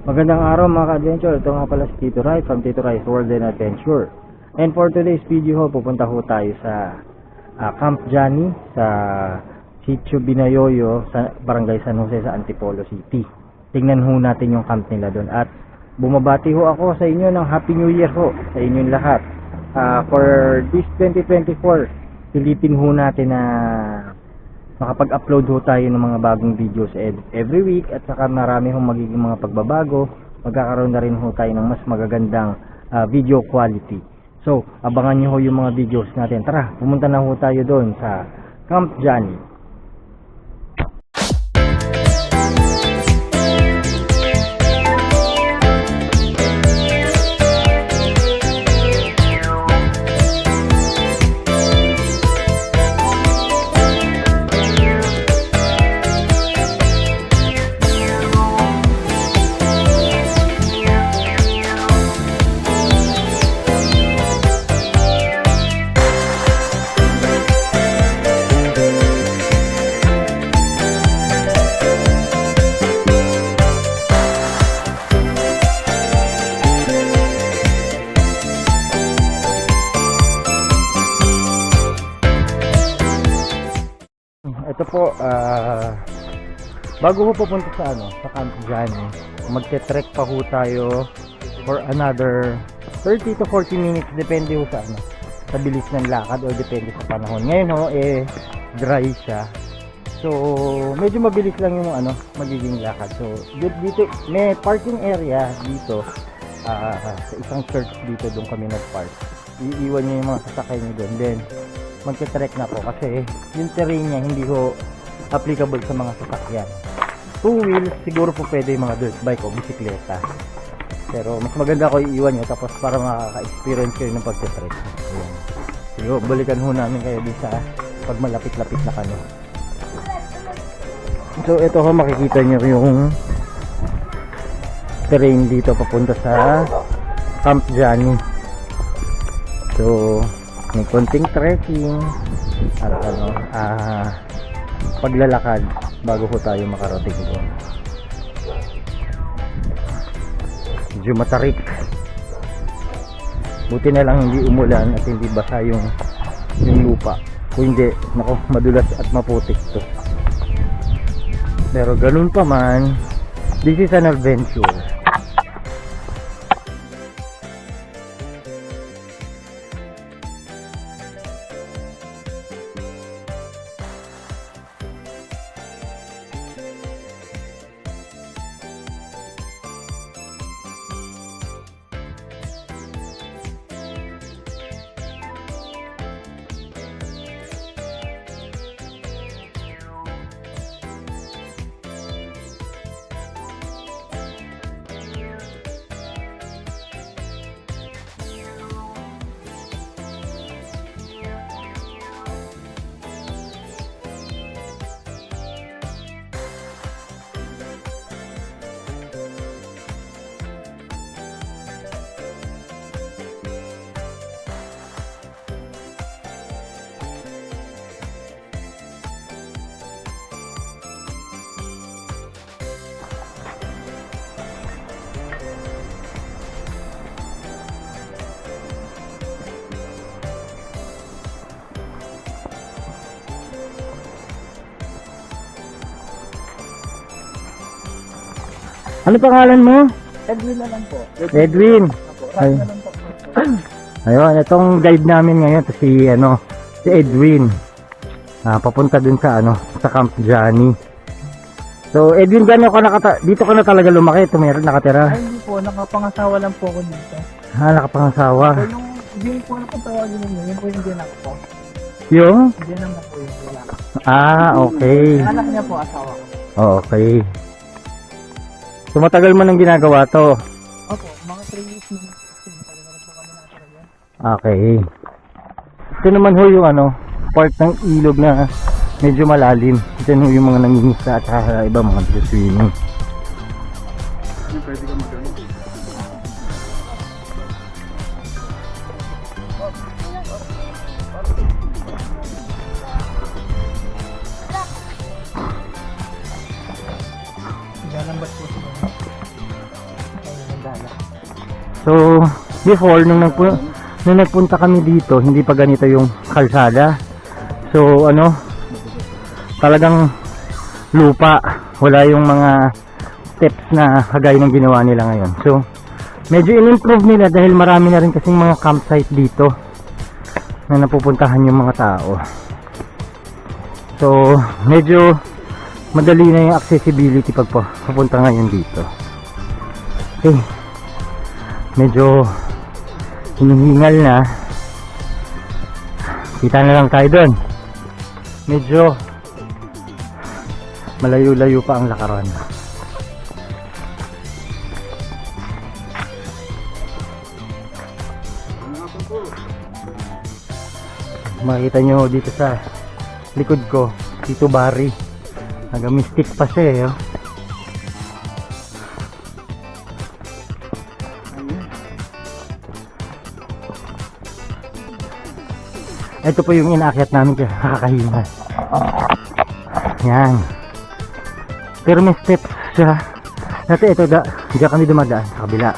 Magandang araw mga ka-adventure. Ito nga pala si Tito Rai from Tito Rai's World and Adventure. And for today's video ho, pupunta ho tayo sa Camp Johnny sa Sitio Binayoyo sa Barangay San Jose sa Antipolo City. Tingnan ho natin yung camp nila doon. At bumabati ho ako sa inyo ng Happy New Year ho sa inyong lahat. For this 2024, pilitin ho natin na makapag-upload ho tayo ng mga bagong videos every week, at saka marami hong magiging mga pagbabago. Magkakaroon na rin ho tayo ng mas magagandang video quality. So, abangan nyo ho yung mga videos natin. Tara, pumunta na ho tayo doon sa Camp Johnny. Ito po, bago ho pupunta sa sa Camp Johnny, magte-trek pa ho tayo for another 30 to 40 minutes, depende ho sa sa bilis ng lakad o depende sa panahon. Ngayon ho, dry siya. So, medyo mabilis lang yung magiging lakad. So, dito, may parking area dito, sa isang church dito, doon kami nag-park. Iiwan niyo yung mga sasakay niyo doon. Then, magte-trek na po kasi yung terrain niya hindi ho applicable sa mga sasakyan. 2 wheels siguro po pwede yung mga dirt bike o bisikleta, pero mas maganda ko iiwan nyo tapos para makaka-experience kayo ng pagte-trek. Siguro balikan ho namin kayo din sa pag malapit-lapit na kami. So ito ho, makikita nyo yung terrain dito papunta sa Camp Johnny. So may konting trekking at paglalakad bago ho tayo makarating doon. Medyo matarik, buti na lang hindi umulan at hindi basa yung lupa, kung hindi, nako, madulas at maputik to. Pero ganun pa man, this is an adventure. Ano pangalan mo? Edwin na lang po. Edwin. Ay. Na lang po. Ayun, itong guide namin ngayon si Edwin. Papunta dun sa sa Camp Johnny. So Edwin, gano'n ka dito ka na talaga lumaki, nakatira? Ay, hindi po, nakapangasawa lang po ako dito. Nakapangasawa. So yung po na patawagin ninyo, yun po yung dinak ko. Yung? Diyan na po yung dinak. Okay. Anak niya po, asawa ko. Okay. So matagal mo nang ginagawa to? Opo, mga 3 years na. Okay. Ito naman ho yung part ng ilog na medyo malalim. Ito ho yung mga nangingisda at ibang mga swimming. Pwede ka magano. Lalambas po siya. So, before, nung nagpunta kami dito, hindi pa ganito yung kalsada. So, talagang lupa. Wala yung mga steps na kagaya ng ginawa nila ngayon. So, medyo in-improve nila dahil marami na rin kasing mga campsite dito na napupuntahan yung mga tao. So, medyo madali na yung accessibility pag pupunta ngayon dito. Okay. Medyo hinihingal na. Kita na lang tayo doon. Medyo malayo-layo pa ang lakaran. Makita nyo dito sa likod ko, Tito Barry. Naga-mystic pa siya eh. Oh. Ito po yung inaakyat namin kaya nakakahinga. Yan. Pero may steps siya. Dati ito, diyan kami dumadaan sa kabila.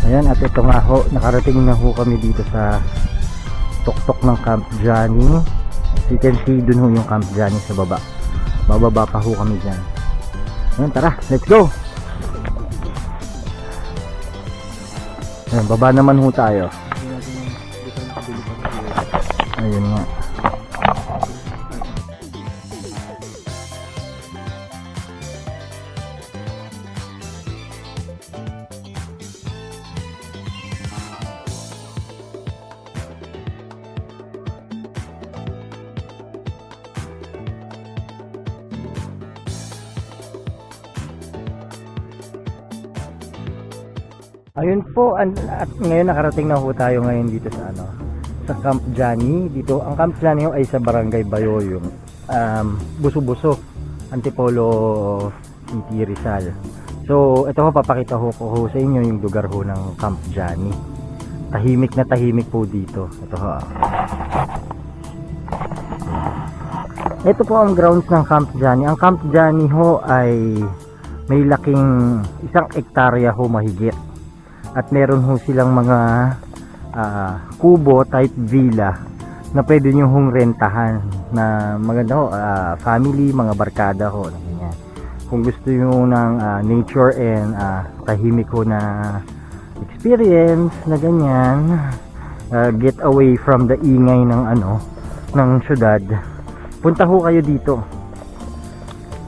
Ayan, at ito nga ho, nakarating na ho kami dito sa tuktok ng Camp Johnny. As you can see, dun ho yung Camp Johnny sa baba. Bababa pa ho kami dyan. Ayan, tara, let's go! Ayan, baba naman ho tayo. Ayun nga. Ayun po, at ngayon nakarating na ho tayo ngayon dito sa sa Camp Johnny. Dito, ang Camp Johnny ho ay sa Barangay Bayoyong, Buso-Buso, Antipolo City, Rizal. So, ito ho, papakita ho ko sa inyo yung lugar ho ng Camp Johnny. Tahimik na tahimik po dito. Ito ho. Ito po ang grounds ng Camp Johnny. Ang Camp Johnny ho ay may laking 1 hektarya ho mahigit. At meron ho silang mga kubo type villa na pwede nyo hong rentahan na maganda ho, family, mga barkada ho. Ganyan. Kung gusto nyo ng nature and tahimik ho na experience na ganyan, get away from the ingay ng ng syudad, punta ho kayo dito.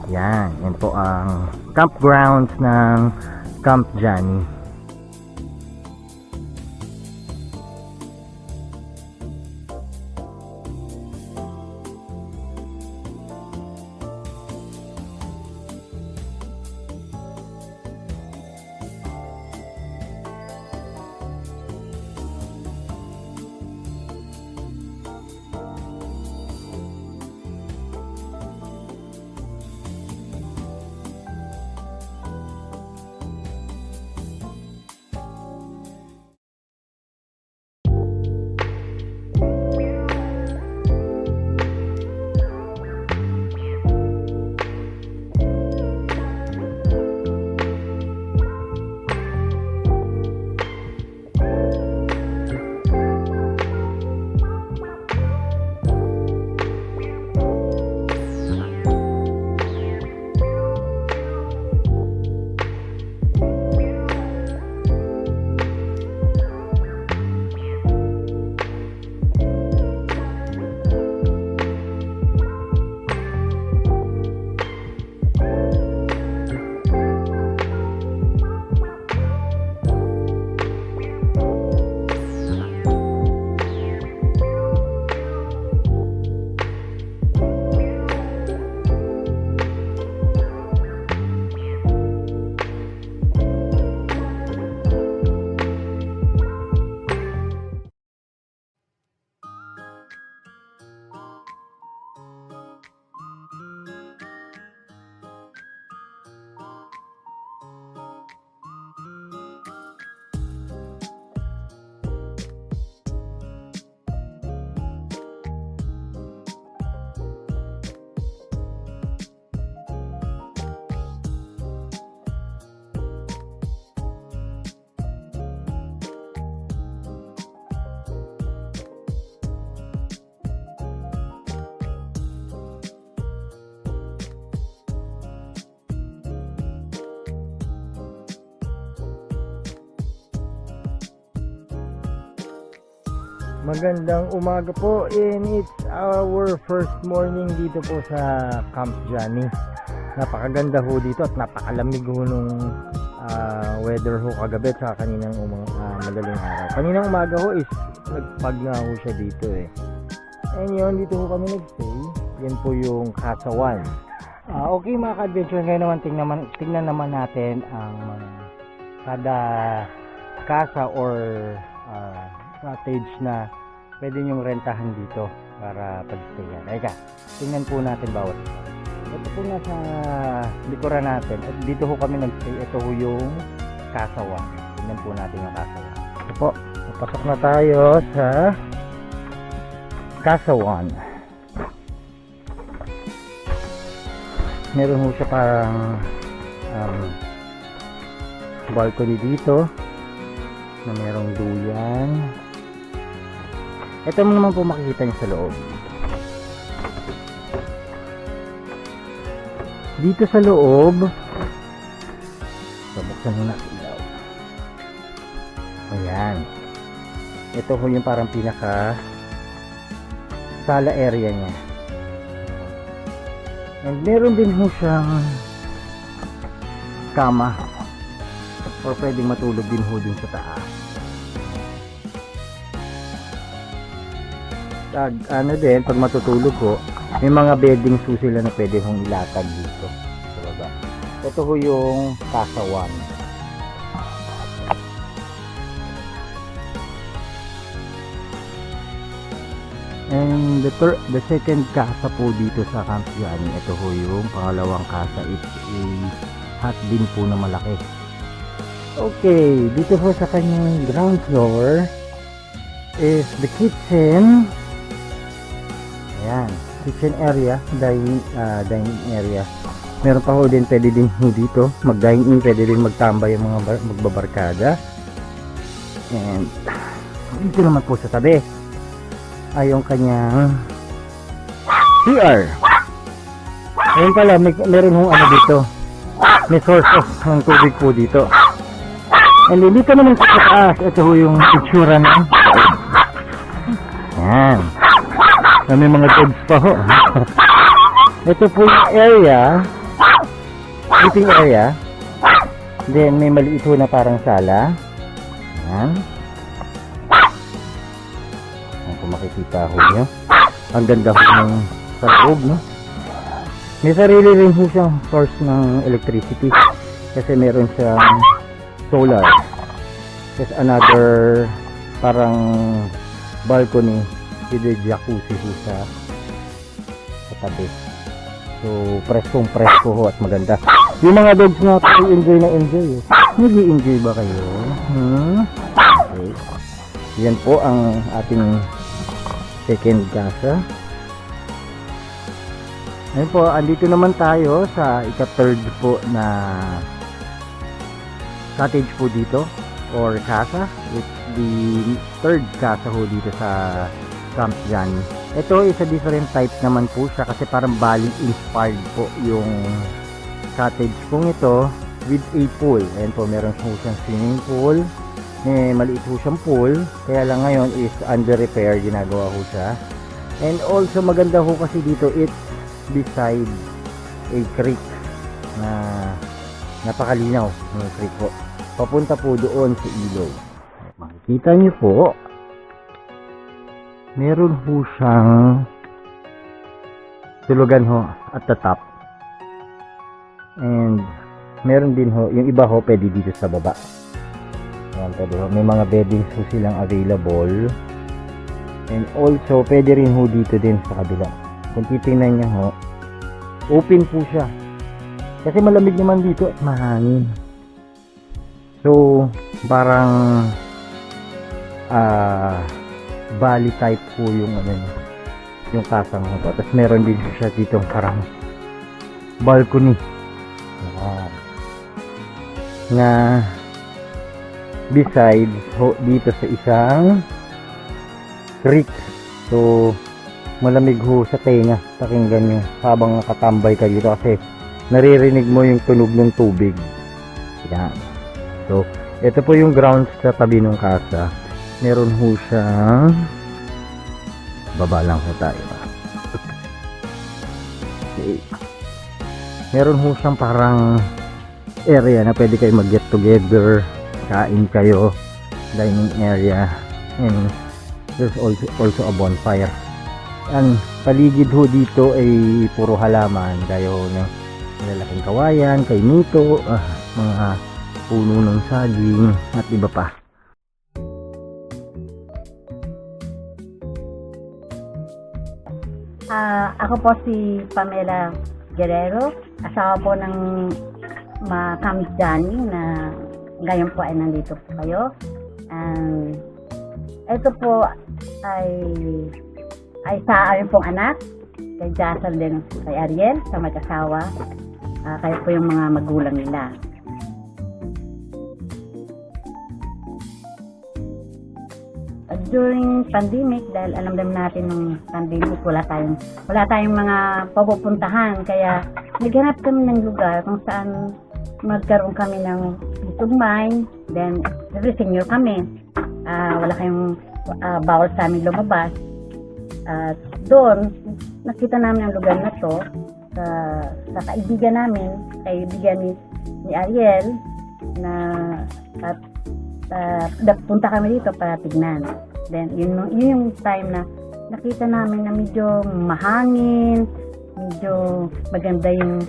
Yan po ang campgrounds ng Camp Johnny. Magandang umaga po, and it's our first morning dito po sa Camp Johnny. Napakaganda ho dito at napakalamig ho nung weather ho kagabi at saka kaninang madaling araw. Kaninang umaga ho is nagpag na ho siya dito eh. And yun, dito ho kami nagstay. Yan po yung Casa 1. Okay mga ka-adventure, ngayon naman tingnan naman natin ang kada casa or cottage na pwede nyong rentahan dito para pag-stayan. Eka, tingnan po natin bawat isa. Ito po nasa likuran natin. At dito ho kami nag-stay. Ito ho yung Casa 1. Tingnan po natin yung Casa 1. Ito po, napasok na tayo sa Casa 1. Meron ho siya parang balcony dito na merong duyan. Ito mo naman po makikita niyo sa loob. Dito sa loob, buksan mo na ilaw. Ayan. Ito ho yung parang pinaka sala area niya. And meron din ho siyang kama or pwedeng matulog din ho dun sa taas. Ano din, pag matutulog ko, may mga bedding ho sila na pwede hong ilatag dito sa baba. Ito ho yung Casa 1. And the second casa po dito sa Camp Johnny, ito ho yung pangalawang casa. It's a hut din po na malaki. Okay, dito po sa kanyang ground floor is the kitchen. Ayan, kitchen area, dining area. Meron pa ho din, pwede din ho dito mag-dine in, pwede din magtambay yung mga magbabarkada. And dito naman po sa tabi ay yung kanyang CR. Ayun pala, meron hong ano dito, may source of ng tubig po dito. And then dito naman sa taas, ito ho yung itsura na. Ayan, may mga dogs pa ho. Ito po yung area, sleeping area. Then may maliit ho na parang sala. Ayan. Kung makikita ho nyo, ang ganda ho ng sa loob, no? May sarili rin ho siyang source ng electricity kasi meron siyang solar. There's another parang balcony with a jacuzzi ho sa tabi. So presko ho at maganda. Yung mga dogs nga po enjoy na enjoy. Nag-i-enjoy ba kayo? Okay. Yan po ang ating second casa. Ayun po, andito naman tayo sa ika-third po na cottage po dito or casa. It's the third casa ho dito sa Camp Johnny. Ito is a different type naman po siya kasi parang Bali inspired po yung cottage pong ito with a pool. Ayan po, meron po siyang swimming pool. Maliit po siyang pool, kaya lang ngayon is under repair, ginagawa ho siya. And also maganda ho kasi dito, it's beside a creek na napakalinaw ng creek po. Papunta po doon sa ilog. Makikita niyo po, meron ho siyang tulugan ho at the top. And meron din ho, yung iba ho pwede dito sa baba. Ayan, pwede ho. May mga beddings ho silang available. And also, pwede rin ho dito din sa kabila. Kung titingnan niya ho, open po siya. Kasi malamig naman dito at mahangin. So, parang valley type po yung yung kasang ho. Tapos meron din siya dito parang balcony. Ayan. Na beside ho, dito sa isang creek. So malamig ho sa tenga, pakinggan nyo habang nakatambay ka dito kasi naririnig mo yung tunog ng tubig. Yan. So ito po yung grounds sa tabi ng casa. Meron ho siyang baba lang po tayo. Okay. Meron ho siyang parang area na pwede kayo mag get together, kain kayo, dining area, and there's also a bonfire. Ang paligid ho dito ay puro halaman, gaya ho ng malalaking kawayan, kainuto, mga puno ng saging at iba pa. Ako po si Pamela Guerrero, asawa po ng Kamis Johnny na ngayon po ay nandito po kayo. Ito po ay sa amin pong anak, kay Jassel din, kay Ariel, sa mag-asawa. Kayo po yung mga magulang nila. During pandemic, dahil alam naman natin nung pandemic, wala tayong mga papupuntahan, kaya naghanap kami ng lugar kung saan magkaroon kami ng peace of mind. Then senior kami, wala kayong bawal sa amin lumabas. Doon nakita namin ang lugar na to sa kaibigan namin, ni Ariel, na punta kami dito para tignan. Then yun yung time na nakita namin na medyo mahangin, medyo maganda yung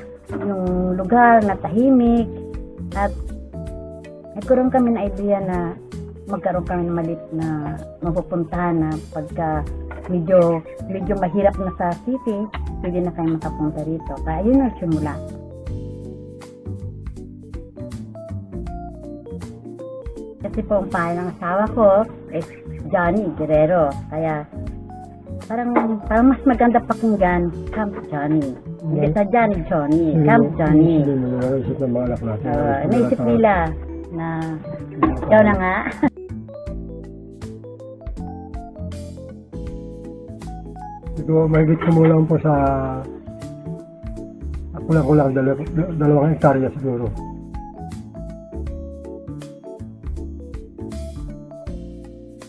lugar na tahimik, at nagkaroon kami ng idea na magkaroon kami ng malit na mapupuntahan na pagka medyo mahirap na sa city, pwede na kayo makapunta rito. Kaya yun ang simula. Kasi po ang pangalan ng asawa ko is Johnny Guerrero. Kaya parang mas maganda pakinggan, Camp Johnny. Hindi sa Johnny, Camp Johnny. Naisip nila na ikaw na nga. Siguro may git kumulang po sa kulang-kulang 2 hektarya siguro.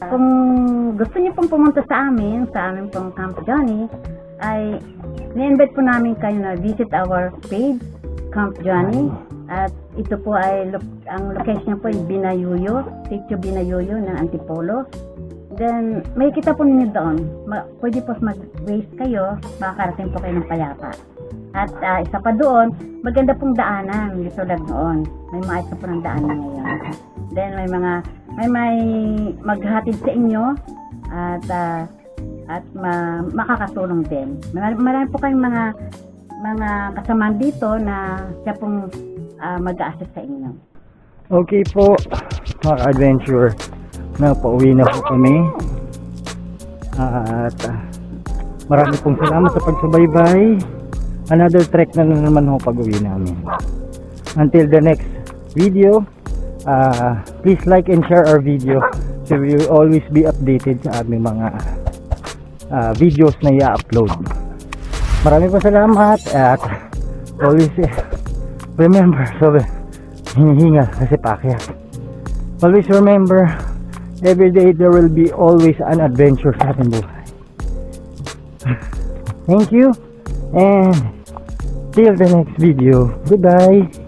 Kung gusto niyo pong pumunta sa amin pong Camp Johnny, ay ni-invite po namin kayo na visit our page, Camp Johnny. At ito po ay, ang location po ay Binayuyo, Sitio Binayuyo ng Antipolo. Then, may kita po ninyo doon. Pwede po mag-waste kayo, makakarating po kayo ng payapa. At isa pa doon, maganda pong daanan, yung tulad noon. May maayos na po ng daanan ngayon. Then, may maghatid sa inyo at makakatulong din. Marami po kayong mga kasamaan dito na siya pong mag-a-assist sa inyo. Okay po, mga adventure, na pauwi na po kami. At marami pong salamat sa pagsubaybay. Another trek na naman ho pag-uwi namin. Until the next video, please like and share our video so we will always be updated sa aming mga videos na i-upload. Maraming po salamat at always remember, hinihinga kasi pakyat. Always remember, every day there will be always an adventure sa ating buhay. Thank you and till the next video. Goodbye.